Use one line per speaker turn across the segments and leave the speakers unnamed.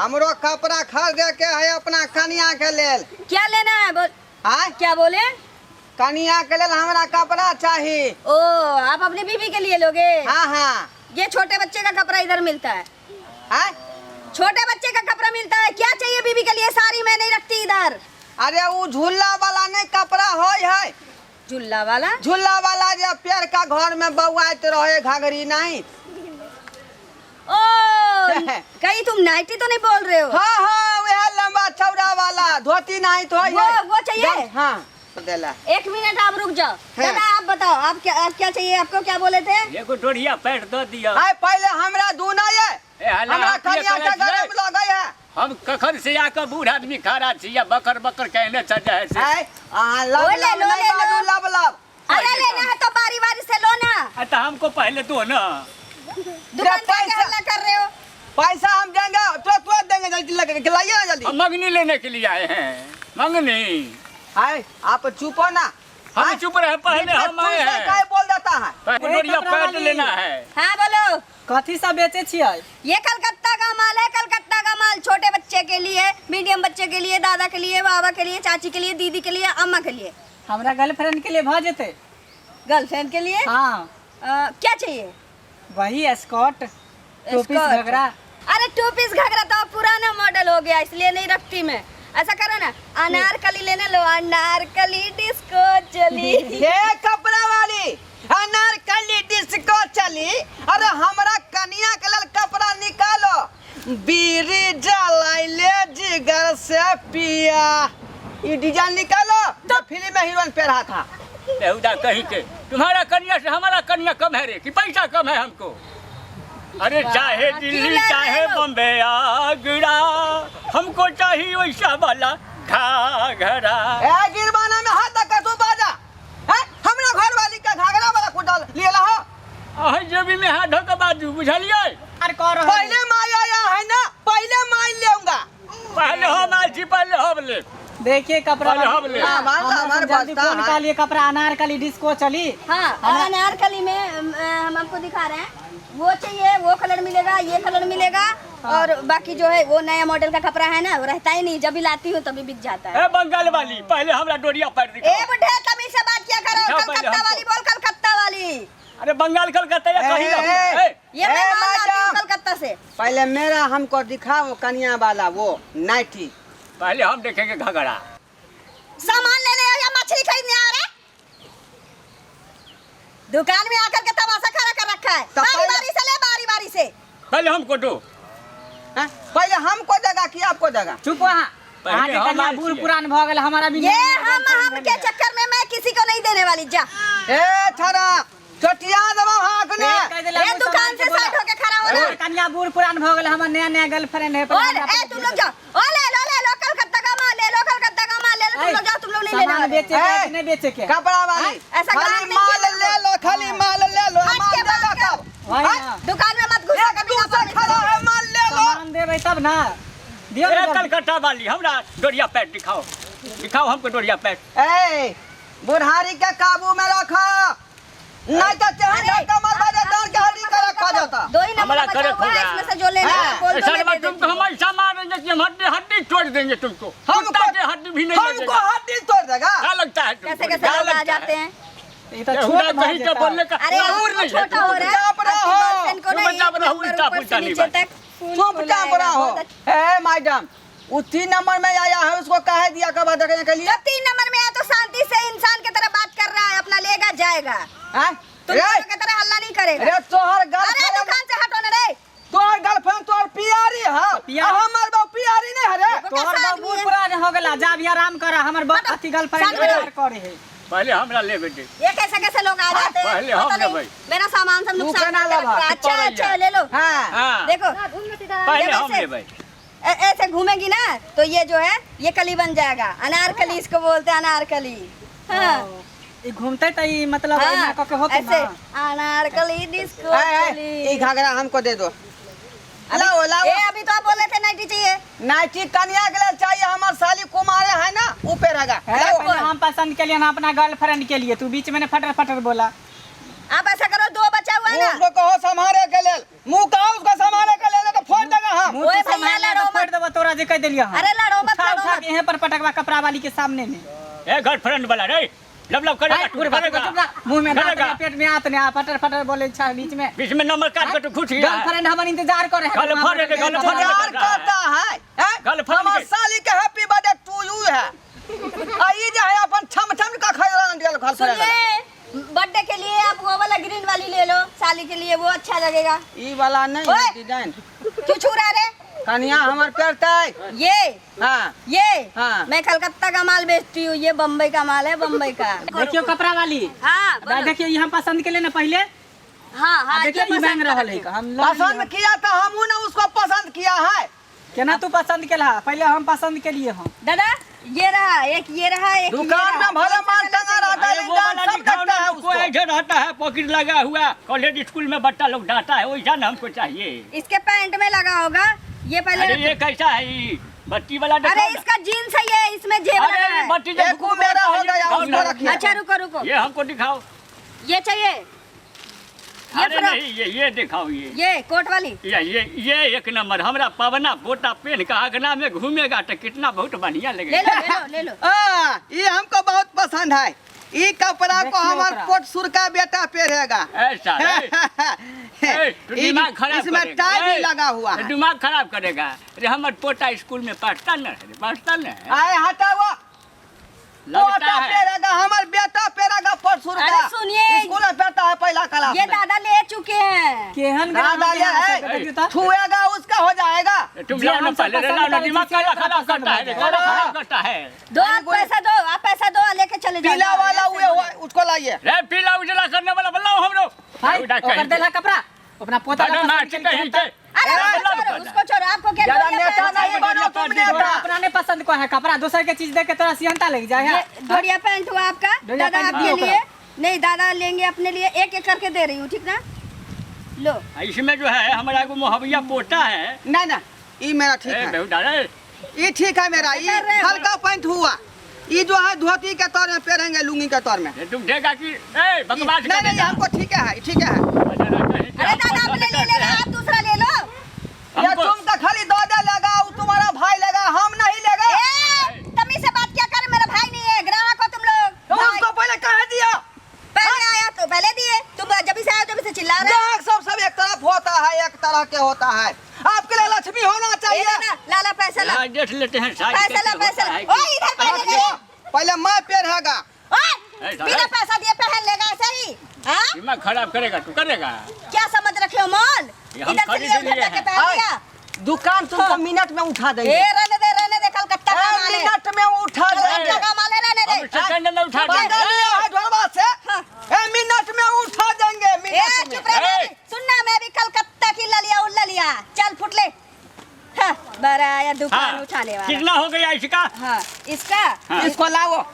हमरो कपड़ा खरीदे के है अपना कन्या के लेल।
क्या लेना है बोल?
हाँ
क्या बोले?
कन्या के लेल हमरा कपड़ा चाहिए।
ओ आप अपनी बीवी के लिए लोगे?
हाँ हाँ।
ये छोटे बच्चे का कपड़ा इधर मिलता है।
हाँ?
छोटे बच्चे का कपड़ा मिलता है। क्या चाहिए बीवी के लिए? साड़ी मैं नहीं रखती इधर।
अरे वो झूला वाला नहीं कपड़ा है
झूला वाला?
झूला वाला जो पेड़ का घर में बउआत रहे घाघरी नहीं।
ओ कहीं तुम नाइटी तो नहीं बोल रहे हो?
हाँ हाँ वह लंबा चौड़ा वाला धोती नहीं तो है।
वो चाहिए?
हाँ देला।
1 मिनट आप रुक जाओ। दादा आप बताओ आप क्या चाहिए? आपको क्या बोले थे?
ये को डोरिया पैर दो दिया।
हाय पहले हमरा दूना ये हमरा कन्या के गरम लगे है।
हम कखन से आकर बूढ़ आदमी खड़ा छिया बकर बकर कहने चढ़े है से।
हाय लब लब
अरे लेना है तो बारी बारी से लो ना।
अच्छा हमको पहले दो ना।
दुकान पे हल्ला कर रहे हो?
पैसा हम देंगे तो देंगे जल्दी लगे लाइए ना जल्दी।
हम मंगनी लेने के लिए आए हैं। मंगनी।
हाय आप चुप हो ना।
हम चुप रहे पहले हम आए हैं।
काय बोल देता है?
पहले डोरिया पैर लेना है।
हाँ बोलो।
कथी सब बेचे छियै?
ये कलकत्ता का माल है। कलकत्ता का माल छोटे बच्चे के लिए, मीडियम बच्चे के लिए, दादा के लिए, बाबा के लिए, चाची के लिए, दीदी के लिए, अम्मा के लिए।
हमरा गर्लफ्रेंड के लिए भ जेते।
गर्लफ्रेंड के लिए?
हाँ
क्या चाहिए?
वही स्कर्ट टू पीस
स्कर्ट।
घगरा।
अरे 2 पीस घगरा तो पुराना मॉडल हो गया इसलिए नहीं रखती मैं। ऐसा करो ना अनारकली लेने लो। अनारकली डिस्को चली।
ये कपड़ा वाली अनारकली डिस्को चली। अरे हमरा कन्या के लेल कपड़ा निकालो। बीड़ी जलाइले जिगर से पिया ये डिजाइन निकालो तो फिल्म में हीरोइन पहना था।
बेहुदा कहीं के तुम्हारा कन्या से हमारा कन्या कम है रे कि पैसा कम है हमको। अरे चाहे दिल्ली चाहे बम्बे आगरा हमको चाहिए वैसा वाला घाघरा।
ए गिरबाना में हाथ रखा तू बाजा है हमरा घर वाली का घाघरा वाला कुटाल ले ला।
आह जेबी में हाथ धो के बाजू बुझलिए।
अरे कह रहा
पहले माई आया है ना पहले माई लेऊंगा।
पहले हम आई थी पहले हम ले।
देखिए कपड़ा
पहले हम ले।
हमारे
जल्दी
बस्ता
फोन कर लिए कपड़ा अनारकली डिस्को चली।
हाँ अनारकली में हम आपको दिखा रहे हैं। वो चाहिए वो कलर मिलेगा, ये कलर मिलेगा। और बाकी जो है वो नया मॉडल का कपड़ा है ना वो रहता ही नहीं। जब भी लाती हूँ तभी बिक जाता है।
ए बंगाल वाली पहले हमरा डोरिया पैर दिखाओ।
ए बुढ़े तमीज से बात किया करो।
दिखाओ पहले
कलकत्ता
हमको।
वाली बोल कलकत्ता वाली।
अरे बंगाल कलकत्ता या कहीं ना।
ये मैं
ए,
मंगाती हूँ
मैडम।
कलकत्ता से।
पहले मेरा हमको दिखाओ कन्या वाला वो नाइटी।
पहले हम देखेंगे घगरा।
सामान लेने या मछली खरीदने आ रहे? दुकान में आकर के तमाशा खड़ा कर रखा है।
तो
बारी
पहले-
बारी से ले बारी बारी से।
पहले हमको दो।
हैं? पहले हमको देगा कि आपको देगा?
चुप वहाँ
पहले
अहाँ के
हम
कन्या
आयल
बूढ़
छियै।
पुरान भ गेल हमारा भी
ये हम के चक्कर में मैं किसी को नहीं देने वाली। जा
ए थरा चटिया दबा हाथ ने।
ये दुकान से साइड होके खड़ा हो ना।
कन्या बूढ़ पुरान भ गेल हमर नया नया गर्लफ्रेंड है।
और ए तुम लोग जाओ। ओ ले लो कलकत्ता का माल ले लो। कलकत्ता का माल ले लो। तुम लोग जाओ। तुम लोग नहीं लेना
सामान
वाले।
बेचे के कि नहीं बेचे के?
कपड़ा वाली
ऐसा
खाली
काम नहीं
माल
किया
ले लो खाली माल ले लो
आज
माल
के बाद
देगा
का-
तब।
वही
हैं?
ना।
दुकान में मत घुसा
एक दूसरे खड़ा है माल ले लो।
सामान देबै तब ना दियो
ए
ना जल्दी।
कलकत्ता वाली हमरा डोरिया पैर दिखाओ। दिखाओ हमको डोरिया पैर।
ए बुढ़ारी के काबू में रखो नहीं तो चाहे कमर बाजार के हड्डी का रखा जाता।
2 ही नंबर
हमारा
बचा
करे
हुआ है।
होगा।
इसमें से जो लेना है बोल दो
सर
मैं
मैं
दे
तुमको
देती हूँ।
हमारे सामान रहेंगे कि हम हड्डी तोड़ देंगे तुमको। कुत्ता के हड्डी भी नहीं
हमको
लगेगा।
हड्डी तोड़ देगा।
क्या लगता है तुमको?
कैसे कैसे
क्या
लोग आ
लगता है?
जाते हैं?
ये तो
बेहुदा
छोट मार
कहीं के
देता
बोलने
है।
का
अरे
लाहौर
वो
नहीं है
छोटा हो रहा है।
चुपचाप रहो।
आपकी गर्लफ्रेंड को नहीं,
चुपचाप रहो,
ऊपर
उल्टा
ऊपर
पुल्टा
से
नहीं
नीचे
बात।
तक फूल
चुपचाप
फुलाएगा,
रहो।
बहुत अच्छा।
ए मैडम वो 3 नंबर में आया है उसको कह दिया कब देखने के लिए।
जब 3 नंबर में आया तो शांति से इंसान की तरह बात कर रहा है। अपना लेगा जाएगा।
हैं?
तुम लोगों की तरह हल्ला नहीं करेगा।
अरे तोहर
अरे
गर्लफ्रेंड
दुकान से हटो ना रे।
तोहर गर्लफ्रेंड तोहर पियारी है
पियारी?
हमर बहू पियारी नहीं है रे।
तोहर
कैसा
बबू
आदमी है?
पुरान हो गेला जा भी आराम कर हमर
हटो,
अथी गर्लफ्रेंड
साथ में रहो।
प्यार करे है।
पहले हमरा ले बेटे।
ये कैसे कैसे लोग आ जाते हैं?
पहले हम
पता
ले
नहीं।
भाई।
मेरा सामान सब
तू
नुकसान
कहना
करके
लगा,
रखा है। अच्छा
पकड़
अच्छा
लिया।
ले लो।
हाँ
हाँ
देखो
पहले हम
वैसे-
ले भाई।
ऐसे घूमेगी ना तो ये जो है ये कली बन जाएगा। अनारकली इसको बोलते हैं अनारकली। हाँ
ई घूमते त ई मतलब
हाँ,
ना कके होत
ऐसे
ना।
अनारकली डिस्को
ये
चली।
घाघरा हमको दे दो। लाओ लाओ
ए अभी तो आप बोले थे नाइटी चाहिए।
नाइटी कन्या के लिए चाहिए हमार साली कुमारे है ना ऊपर रहेगा।
है, पहले हम पसंद के लिए ना अपना गर्लफ्रेंड के लिए तू बीच में फटर फटर बोला।
आप ऐसा करो 2 बचा हुआ बा ना
उसको कहो संभाले के लेल, मुंह कहो उसको संभाले के लेल, तो फोड़ देगा हम।
मुंह
ओए
तो
भैया,
संभाल
लड़ो
तो फोड़
मत।
देबो तोरा जे कह देलिया हम।
अरे लड़ो मत,
उठा
लड़ो
उठा
मत।
के यहाँ पर पटकवा कपड़ा वाली के सामने में।
ए गर्लफ्रेंड वाला रे, लब लब करेगा,
पूरे
करेगा।
मुंह में दांत
करेगा।
में, पेट में आत ने फटर फटर बोले छा बीच में।
बीच में नंबर काट के तू घुस गया।
गर्लफ्रेंड हमन इंतजार कर रहे हैं।
गर्लफ्रेंड है, गर्लफ्रेंड है।
इंतजार करता है, हैं?
गर्लफ्रेंड
हमार
के-
साली के हैप्पी बर्थडे टू यू है। आई जो है अपन छम छम का खैरा दिया घर पर।
सुनिए, बर्थडे के लिए आप वो वाला ग्रीन वाली ले लो, साली के लिए वो अच्छा लगेगा।
ई वाला नहीं
ओए!
है डिजाइन।
क्यों छू रहा रे?
कन्या हमार पेरता है।
ये
हाँ
ये
हाँ।
मैं कलकत्ता का माल बेचती हूँ, ये बम्बई का माल है, बम्बई का।
देखियो कपड़ा वाली।
हाँ
बा
बोलो।
देखियो ये हम पसंद के लिए ना पहले।
हाँ हाँ,
देखियो
ये
ई मांग
पसंद
रहल
करते
है
हैं।
का हम
पसंद किया तो हमू ने उसको पसंद किया है।
केना तू पसंद केला? पहले हम पसंद के लिए हम।
दादा ये रहा एक, ये रहा एक, ये
दुकान
रहा।
में भले माल टंगा रहता है,
अरे वो
लेकिन
वाला
सब
दिखाओ
कटता
ना,
है
उसको
उसको।
ऐसे रहता है पॉकेट लगा हुआ, कॉलेज स्कूल में बच्चा लोग डांटा है, वैसा ना हमको चाहिए।
इसके पैंट में लगा होगा, ये पहले
अरे
रखो।
ये कैसा है ये बत्ती वाला
अरे
दिखाओ ना।
इसका जीन्स है ये, इसमें जेब
अरे
लगा
ये
है।
बत्ती जो
एक वो मेरा हो गया,
दिखाओ
उसको
ना।
रखिए।
अच्छा रुको रुको,
ये हमको दिखाओ।
ये चाहिए, ये
अरे
फ्रॉक,
नहीं ये दिखाओ ये
ये कोट वाली।
ये एक नंबर हमरा पवना बोटा पहन के आगना में घूमेगा तो कितना बहुत बढ़िया
ले
लगेगा।
लो ले लो ले लो।
ये हमको बहुत पसंद है। ये कपड़ा को
देखियो
हमार
ओकरा।
पोट सुर का बेटा पहनेगा।
ऐसा है। तो दिमाग खराब
इसमें
करेगा।
टाई भी
ए,
लगा हुआ
तो
है।
दिमाग खराब करेगा। अरे हमारे पोता स्कूल में पढ़ता न है, पढ़ता न है।
आए हटा वो
लगता
पोता
है
पहनेगा, हमार बेटा पहनेगा पोट सुर
अरे
का।
सुनिए।
स्कूल में पढ़ता है पहला क्लास
ये
में।
दादा ले चुके हैं।
केहन
दादा
ग्राम
ले है,
देखियो ता।
छुएगा उसका हो जाएगा।
तुम
जी,
लोग
हम
ना
सब
पहले
पसंद
रहना,
करें,
दिमाग
जिससे
खराब
अपना
करता है,
पसंद
दिमाग
बना।
खराब करता है।
दो आप पैसा दो, आप पैसा दो, लेके चले जाओ।
पीला वाला
ऐसे
हुए
बोलो।
उसको लाइए।
रे पीला उजला करने वाला बल्लाओ हम लोग।
भाई
उड़ा
ओकर
कहीं
देला कपड़ा अपना पोता
दादा
का
मार
पसंद
के
के
कहीं
लिए
के।
अरे
ए,
उसको
बल्ला
छोड़ो, उसको छोड़ो, आपको क्या
ज्यादा
बढ़िया
नेता
पैंट
नहीं
चाहिए?
बनो तुम नेता।
अपना पसंद को है कपड़ा, दूसरे के चीज देख के तोरा सियंता लग जाए
ये
है।
बढ़िया पैंट हुआ आपका,
बढ़िया
दादा
पैंट
आपके
दियो
लिए। नहीं दादा लेंगे अपने लिए, एक एक करके दे रही हूँ, ठीक ना? लो
इसमें जो है हमारा को मोहबिया पोता है।
नहीं ना, ये मेरा ठीक
ए
है।
बेहू दादा
ये ठीक है मेरा। ये
कर रहे हो।
हल्का पैंट हुआ। ये जो है धोती के तौर में पहनेंगे, लुंगी के तौर में।
ये तुम देगा कि ए बकवास
नहीं नहीं, हमको ठीक है, ठीक है।
अरे दादा अपने लिए ले लो, आप दूसरा ले लो।
ये तुमका खाली दादा लगा, वो तुम्हारा भाई लगा, हम नहीं लगा।
ए, तमीज से बात क्या कर, मेरा भाई नहीं है, ग्राहक हो तुम लोग।
तो
भाई,
उसको पहले कह दिया।
पहले आया तो पहले दिए, तुम जब से आए जब से चिल्ला रहे हो।
ग्राहक सब एक तरफ होता है, एक तरह के होता है। आपके लिए लक्ष्मी होना
ए,
चाहिए।
दादा, लाला पैसा ला,
देख लेते हैं साइज
पैसा ला,
कैसे
पैसा
होता
ला।
है
ओ
कि-
इधर पहले ले।
रखियो, पहले मैं पहनेगा।
ओए,
ए, दादा।
बिना पैसा दिए पहन लेगा ऐसे ही? हाँ?
दिमाग खराब करेगा तू करेगा।
क्या समझ रखे हो मोल?
ये हम
इधर से
खरीद
लिए
लिए
उधर जाके
हैं।
पहन लिया।
दुकान तुमको मिनट में उठा देंगे।
ए, रहने दे, कलकत्ता का माल है।
मिनट में उठा
कलकत्ता
देंगे।
का माल है, रहने
हम
दे।
सेकंड में उठा
बंदा
देंगे।
लिया है ढोलवा से।
हाँ।
मिनट में उठा देंगे,
ए,
मिनट
चुप
में।
रह
ए।
बे। सुनना, मैं भी कलकत्ता की ललिया उल्ला लिया। चल फुटले। हाँ, बराया दुकान
हाँ,
उठा ले वाला।
कितना हो गया इसका?
हाँ, इसका?
हाँ।
इसको लाओ।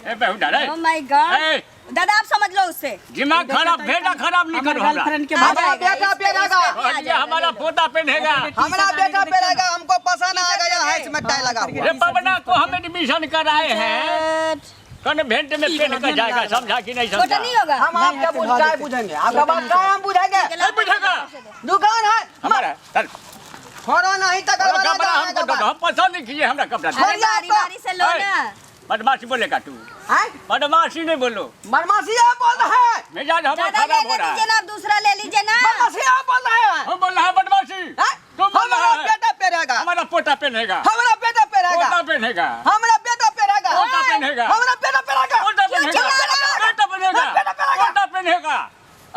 ए बेहू दादा
Oh my God।
ए,
दादा आप समझ लो उससे।
दिमाग खराब भेजा खराब नहीं करो हमरा।
गर्लफ्रेंड के
आ
हमारा
जाएगा,
बेटा
इस पे-
पहनेगा।
इस पे आ
और ये
जाएगा,
हमारा
ले लो।
पोता पहनेगा।
हमारा बेटा पहनेगा, हमको पसंद आ गया है, इसमें टाई लगा हुआ।
रे पवना को हम एडमिशन कराए हैं, कन्वेंट में पहन कर जाएगा, समझा कि नहीं
छोटा
समझा?
नहीं होगा।
हम आपके बुझाए बुझेंगे, आपका बात का हम बुझेंगे।
नहीं बुझेगा।
दुकान है
हमारा चल,
छोड़ो नहीं तो
कपड़ा
गड़बड़ा
हमको दो, हम पसंद नहीं किए हमरा कपड़ा।
अरे बारी बारी से लो
ए,
ना।
बदमाशी बोलेगा तू,
है।
बदमाशी नहीं बोलो।
बदमाशी आप बोल रहे हैं।
मिजाज हमारा
दादा
खराब हो
ले
रहा
लीजिए
है।
ना, दूसरा ले लीजिए ना।
बदमाशी आप बोल रहे हैं।
हम बोल रहे हैं बदमाशी,
हैं?
तुम बोल
हमारा
रहे हैं
बेटा पहनेगा,
हमारा पोता पहनेगा,
हमारा बेटा पहनेगा,
पोता पहनेगा,
हमारा बेटा पहनेगा,
पोता पहनेगा,
हमारा बेटा पहनेगा।
पोता
क्यों
पहनेगा,
चिल्ला रहे हो?
बेटा पहनेगा,
बेटा पहनेगा।
पोता पहनेगा।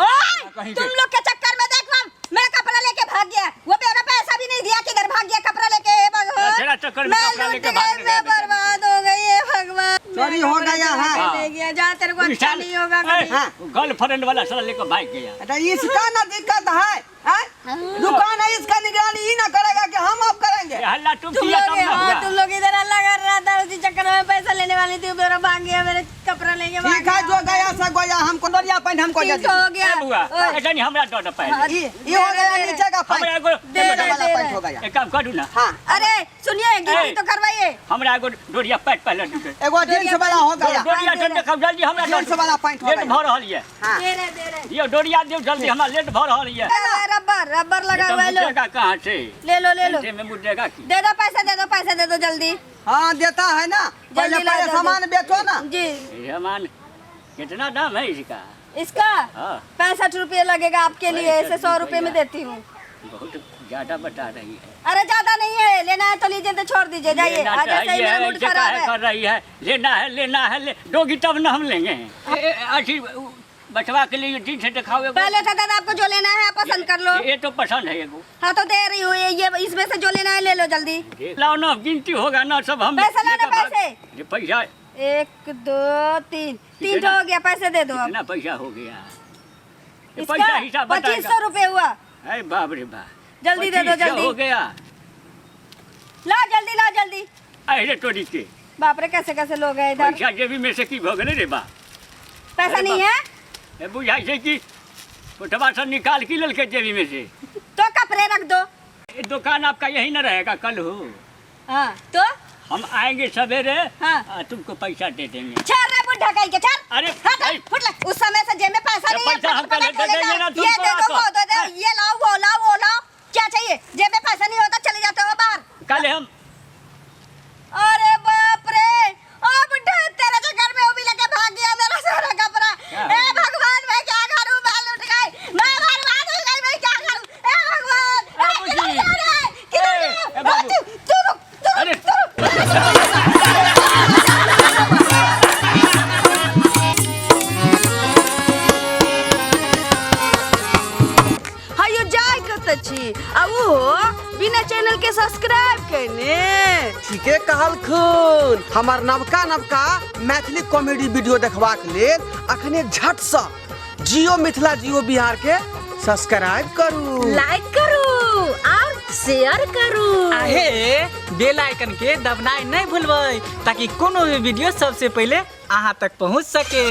ओए,
कहीं
तुम
के-
लोग के चक्कर में देख हम, मैं कपड़ा लेके भाग गया, वो मेरा पैसा भी नहीं दिया, किधर भाग गया कपड़ा लेके? हे भगवान,
तेरा चक्कर में
मैं
कपड़ा
लूट
लेके
गई,
भाग गया
मैं
बेटा।
बर्बाद हो गई, हे भगवान।
चोरी हो गया है।
मैंने ले गया, जा तेरे को अच्छा नहीं होगा कभी।
हाँ।
गर्लफ्रेंड वाला साला लेकर भाग गया।
अच्छा इसका ना दिक्कत है, हैं? दुकान है, इसका निगरानी ही ना करेगा कि हम आप करेंगे।
ये हल्ला तुम
तुम
किया
लोग
तब ना
हाँ,
हुआ।
तुम लोग इधर अल्लाह कर रहा था, उसी चक्कर में पैसा लेने वाली थी, मेरा भाग गया, मेरे कपड़ा लेके भाग
ठीक है,
गया।
जो गया सो गया, हमको दरिया पहन दिन हमको दे
300 हो गया
ए बुआ
ओए,
ऐसा नहीं हमरा दो पहले
हाँ,
ये हो गया नीचे का
हमरा
पैंट
एगो
दे रहे,
वाला
दे
पैंट
रहे।
हो गया
एक काम करू ना
हाँ
अरे सुनिए गिनती
ए।
तो करवाइए
हमरा एगो डोरिया पैट पहले दे
एगो जींस वाला हो गया
डोरिया
दे
ठंडे कब जल्दी हमरा
जींस वाला पैंट हो
लेट
गया
भर रहल है
हाँ
दे रहे
ये डोरिया दियो जल्दी हमरा लेट भर रहल है
रबर रबर लगा हुआ है लो
मुझेगा कहाँ से
ले लो
घंटे में मुझेगा की
दे दो पैसा दे दो जल्दी
हाँ देता है ना पहले
जल्दी ला,
पहले
जल्दी।
सामान बेचो ना
जी
ये मान कितना दाम है इसका
इसका
हाँ
65 रुपये लगेगा आपके लिए ऐसे 100 रुपये में देती हूँ
बहुत ज्यादा बता रही है
अरे ज्यादा नहीं है लेना है तो लीजिए तो छोड़ दीजिए जाइए
लेना
आज ऐसे ही
चाहिए,
मेरा मूड
ऐसे
खराब
काहे
है
कर रही है लेना है ले दोगी तब ना हम लेंगे अच्छी बचवा के लिए दिन से दिखाओ एगो।
पहले था दादा आपको जो लेना है आप पसंद कर लो
ये तो पसंद है एगो
हाँ तो दे रही हूँ ये इसमें से जो लेना है ले लो जल्दी
देख लाओ ना गिनती होगा ना सब हम
पैसा लाना,
लेकर भाग-
पैसे।
ये पैसा
1 2 3 तीन तो हो गया पैसे दे दो आप
कितना पैसा हो गया ये
इसका
पैसा हिसाब बताएगा
2500 रुपये हुआ
अरे बाप रे बाप
जल्दी दे दो
2500 हो
जल्दी
गया
ला जल्दी
अरे टोरी के
बाप रे कैसे कैसे लोग हैं इधर
पैसा जेबी में से की भगले रे बा
पैसा
अरे
नहीं है
ये बुझाई से कि कोटवा से निकाल के लल के जेबी में से
तो कपड़े रख दो
ये दुकान आपका यही न रहेगा कल हो
हाँ तो
हम आएंगे सवेरे
हाँ।
तुमको पैसा दे देंगे
चल रे बुढ़ा कहीं के चल
अरे
हट,
भाई,
फुट ले उस समय से जेब में पैसा
ये
नहीं है
पैसा हम कल
फटाफट
दे देंगे
खोलेगा।
ना तुमको
ये दे दो वो दे दो
हाँ।
ये लाओ वो लाओ क्या चाहिए जेब में पैसा नहीं होता चले जाते हो बाहर
कल हम
अरे बाप रे ओ बुढ़ा तेरे जो घर में वो भी लेके भाग गया मेरा सारा कपड़ा
क्या
ए भगवान मैं क्या करूं बाल उठ गए मैं बर्बाद हो गई मैं क्या करूं ए भगवान
बाबूजी।
किधर जा रहा है? किधर
ए,
जा रहा है?
बाबू।
तू रुक
अरे
हायो जाय कत छी आ वो बिना चैनल के सब्सक्राइब करने ठीके कहल खून हमार नवका मैथिली कॉमेडी वीडियो देखबाक लेल अखने झट सँ जियो मिथिला जियो बिहार के सब्सक्राइब करू
लाइक करू और शेयर करू
आहे बेल आइकन के दबनाई नहीं भूलबै ताकि कोनो भी वीडियो सबसे पहले अहाँ तक पहुंच सके।